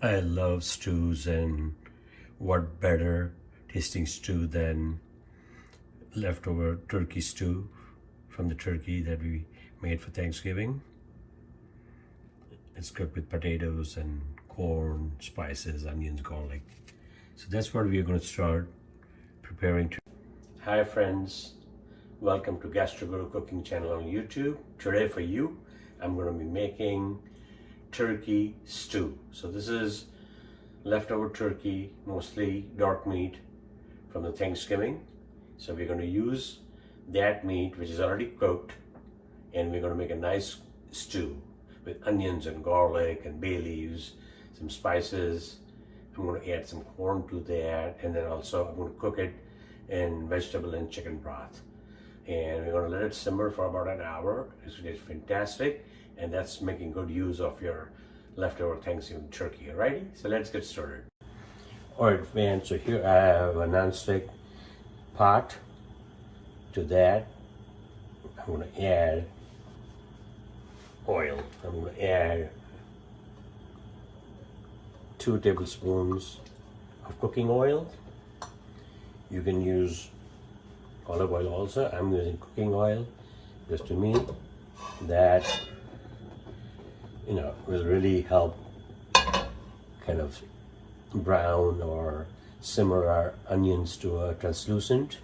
I love stews, and what better tasting stew than leftover turkey stew from the turkey that we made for Thanksgiving. It's cooked with potatoes and corn, spices, onions, garlic. So that's what we are going to start preparing. Hi friends, welcome to Gastro cooking channel on YouTube. Today for you, I'm going to be making turkey stew. So this is leftover turkey, mostly dark meat from the Thanksgiving. So we're going to use that meat which is already cooked, and we're going to make a nice stew with onions and garlic and bay leaves, some spices. I'm going to add some corn to that, and then also I'm going to cook it in vegetable and chicken broth. And we're going to let it simmer for about an hour. It's fantastic, and that's making good use of your leftover Thanksgiving turkey. Alrighty, so let's get started. Alright fans, so here I have a nonstick pot. To that, I'm going to add oil. I'm going to add 2 tablespoons of cooking oil. You can use olive oil also. I'm using cooking oil because to me that will really help kind of brown or simmer our onions to a translucent,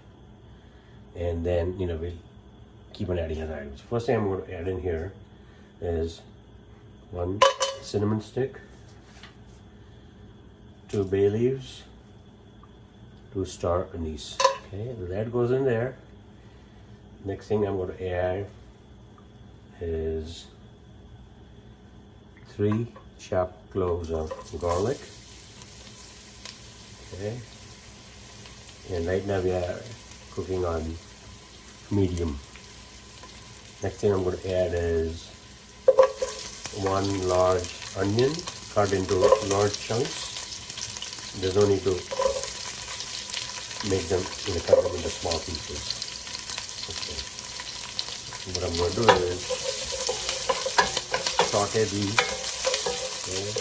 and then we'll keep on adding other items. First thing I'm going to add in here is 1 cinnamon stick, 2 bay leaves, 2 star anise. Okay, so that goes in there. Next thing I'm going to add is 3 chopped cloves of garlic. Okay, and right now we are cooking on medium. Next thing I'm going to add is 1 large onion cut into large chunks. There's no need to make them cut them into small pieces. Okay. What I'm going to do is saute these. Okay.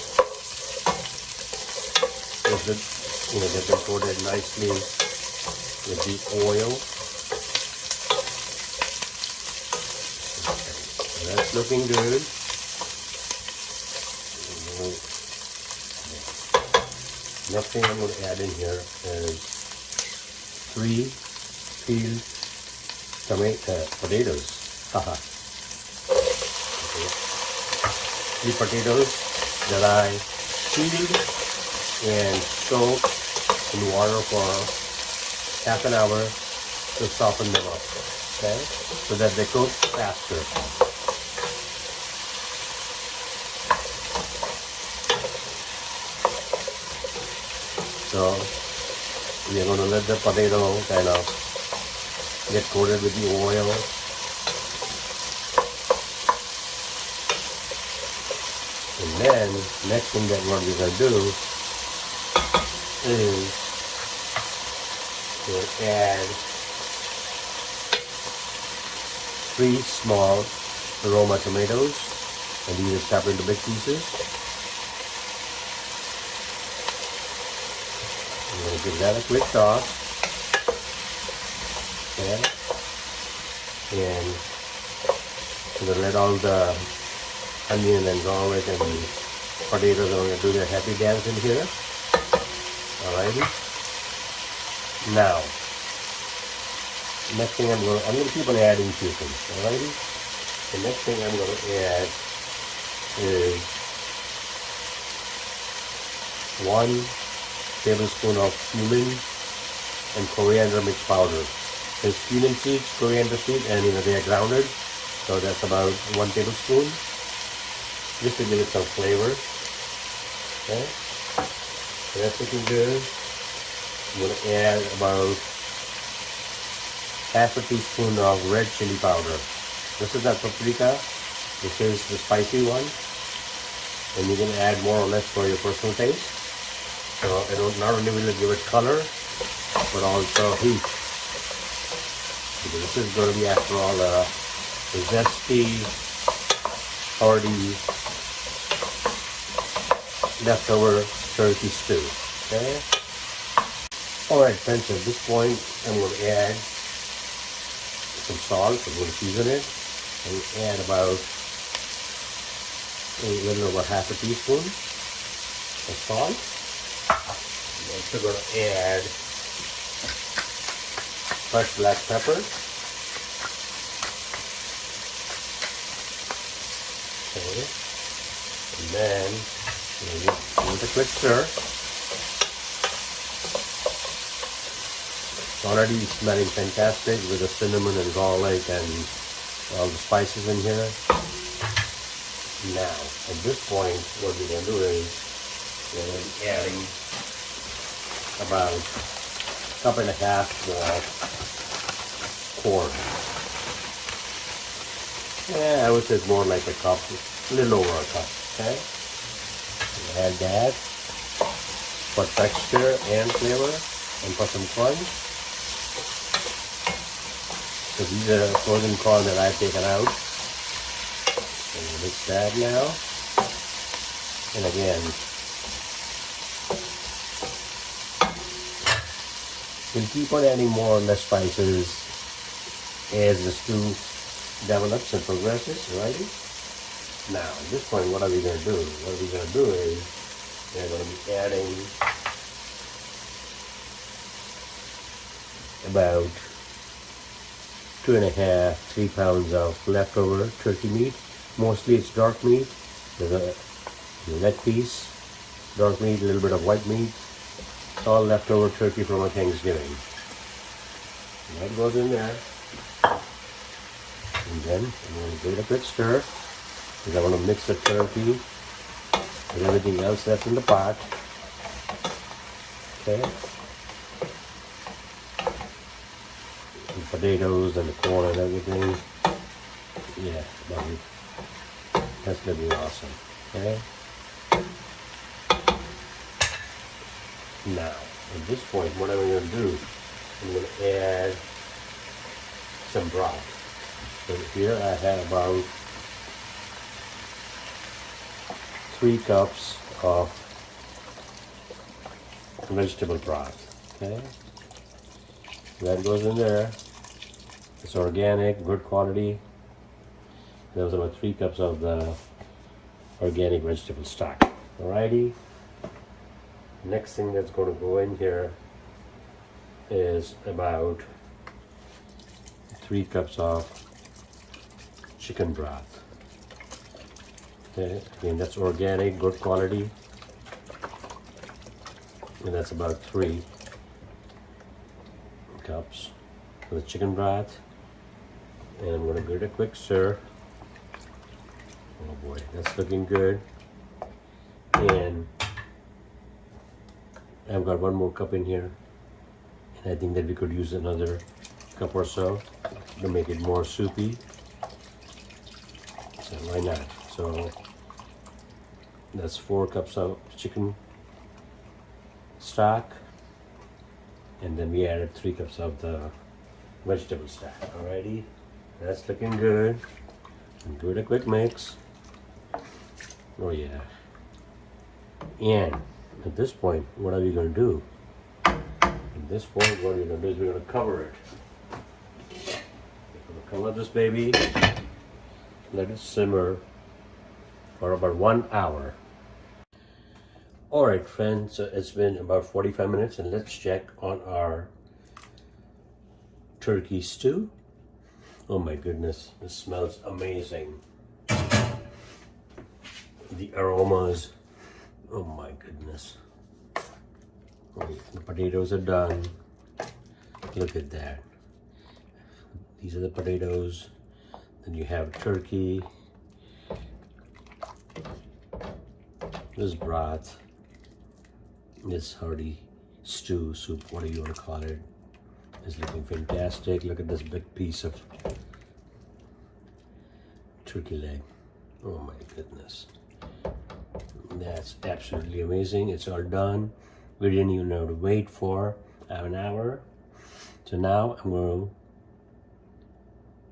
Get them coated nicely with the oil. Okay. So that's looking good. Next thing I'm going to add in here is 3 peeled potatoes. Okay. 3 potatoes that I peeled and soaked in water for half an hour to soften them up. Okay, so that they cook faster. So we are going to let the potato kind of get coated with the oil. And then next thing that what we're going to do is to add 3 small aroma tomatoes, and these are chopped into big pieces. I'm going to give that a quick toss. Okay. And I'm going to let all the onion and garlic and the potatoes are going to do their happy dance in here. Alrighty. Now, next thing I'm going to keep on adding 2 things. Alrighty. The next thing I'm going to add is 1 tablespoon of cumin and coriander mixed powder. There's cumin seeds, coriander seeds, and they are grounded, so that's about 1 tablespoon, just to give it some flavor. Okay, so that's looking good. I'm going to add about half a teaspoon of red chili powder. This is not paprika, this is the spicy one, and you can add more or less for your personal taste. So it not only will it give it color, but also heat. Because this is going to be, after all, a zesty, hearty leftover turkey stew. Okay. All right, friends. At this point, I'm going to add some salt. I'm going to season it and add about a little over half a teaspoon of salt. I'm also going to add fresh black pepper. Okay. And then give it a quick stir. It's already smelling fantastic with the cinnamon and garlic and all the spices in here. Now, at this point, what we're going to do is we're going to be adding about a cup and a half of corn. Yeah, I would say it's more like a cup, a little over a cup. Okay, add that for texture and flavor and for some crunch. So these are frozen corn that I've taken out. And mix that now. And again, we'll keep on adding more or less spices as the stew develops and progresses, alrighty? Now, at this point, what are we going to do? What we're going to do is we're going to be adding about 2.5 to 3 pounds of leftover turkey meat. Mostly it's dark meat. There's a neck piece, dark meat, a little bit of white meat. It's all leftover turkey from our Thanksgiving. And that goes in there. And then I'm going to give it a quick stir because I want to mix the turkey with everything else that's in the pot. Okay. The potatoes and the corn and everything. Yeah, that's going to be awesome. Okay. Now, at this point, what I'm going to do, I'm going to add some broth. So here I have about 3 cups of vegetable broth. Okay, that goes in there. It's organic, good quality. There's about 3 cups of the organic vegetable stock. Alrighty. Next thing that's going to go in here is about 3 cups of chicken broth. Okay, again, that's organic, good quality, and that's about 3 cups of the chicken broth. And I'm going to give it a quick stir. Oh boy, that's looking good. And I've got 1 more cup in here, and I think that we could use another cup or so to make it more soupy. So why not? So that's 4 cups of chicken stock, and then we added 3 cups of the vegetable stock. Alrighty, that's looking good. And give it a quick mix. Oh yeah. And at this point, what are we going to do? At this point, what we're going to do is we're going to cover it. We're going to cover this baby. Let it simmer for about 1 hour. Alright friends, so it's been about 45 minutes and let's check on our turkey stew. Oh my goodness, this smells amazing. The aromas, oh my goodness. Oh, the potatoes are done. Look at that. These are the potatoes. Then you have turkey. This broth. This hearty stew, soup, whatever you want to call it, is looking fantastic. Look at this big piece of turkey leg. Oh my goodness. That's absolutely amazing. It's all done. We didn't even have to wait for an hour. So now I'm going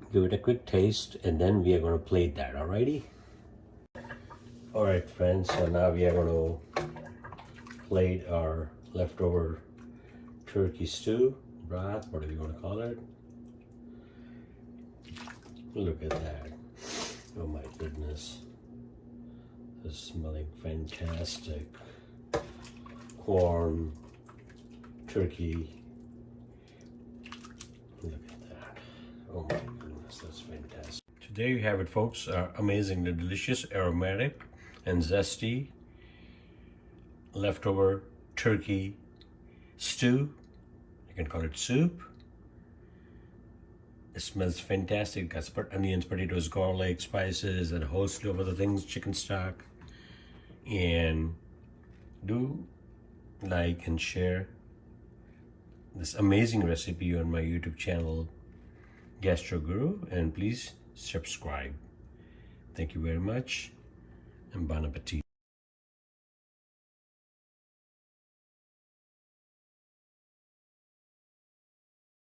to give it a quick taste and then we are going to plate that. Alrighty. All right, friends, so now we are going to plate our leftover turkey stew, broth, whatever you want to call it. Look at that. Oh my goodness. This is smelling fantastic. Corn, turkey. Look at that. Oh my goodness, that's fantastic. So there you have it, folks. Amazingly delicious, aromatic, and zesty leftover turkey stew. You can call it soup. It smells fantastic. Got onions, potatoes, garlic, spices, and a whole slew of other things, chicken stock. And do like and share this amazing recipe on my YouTube channel, Gastro Guru, and please subscribe. Thank you very much, and bon appetit.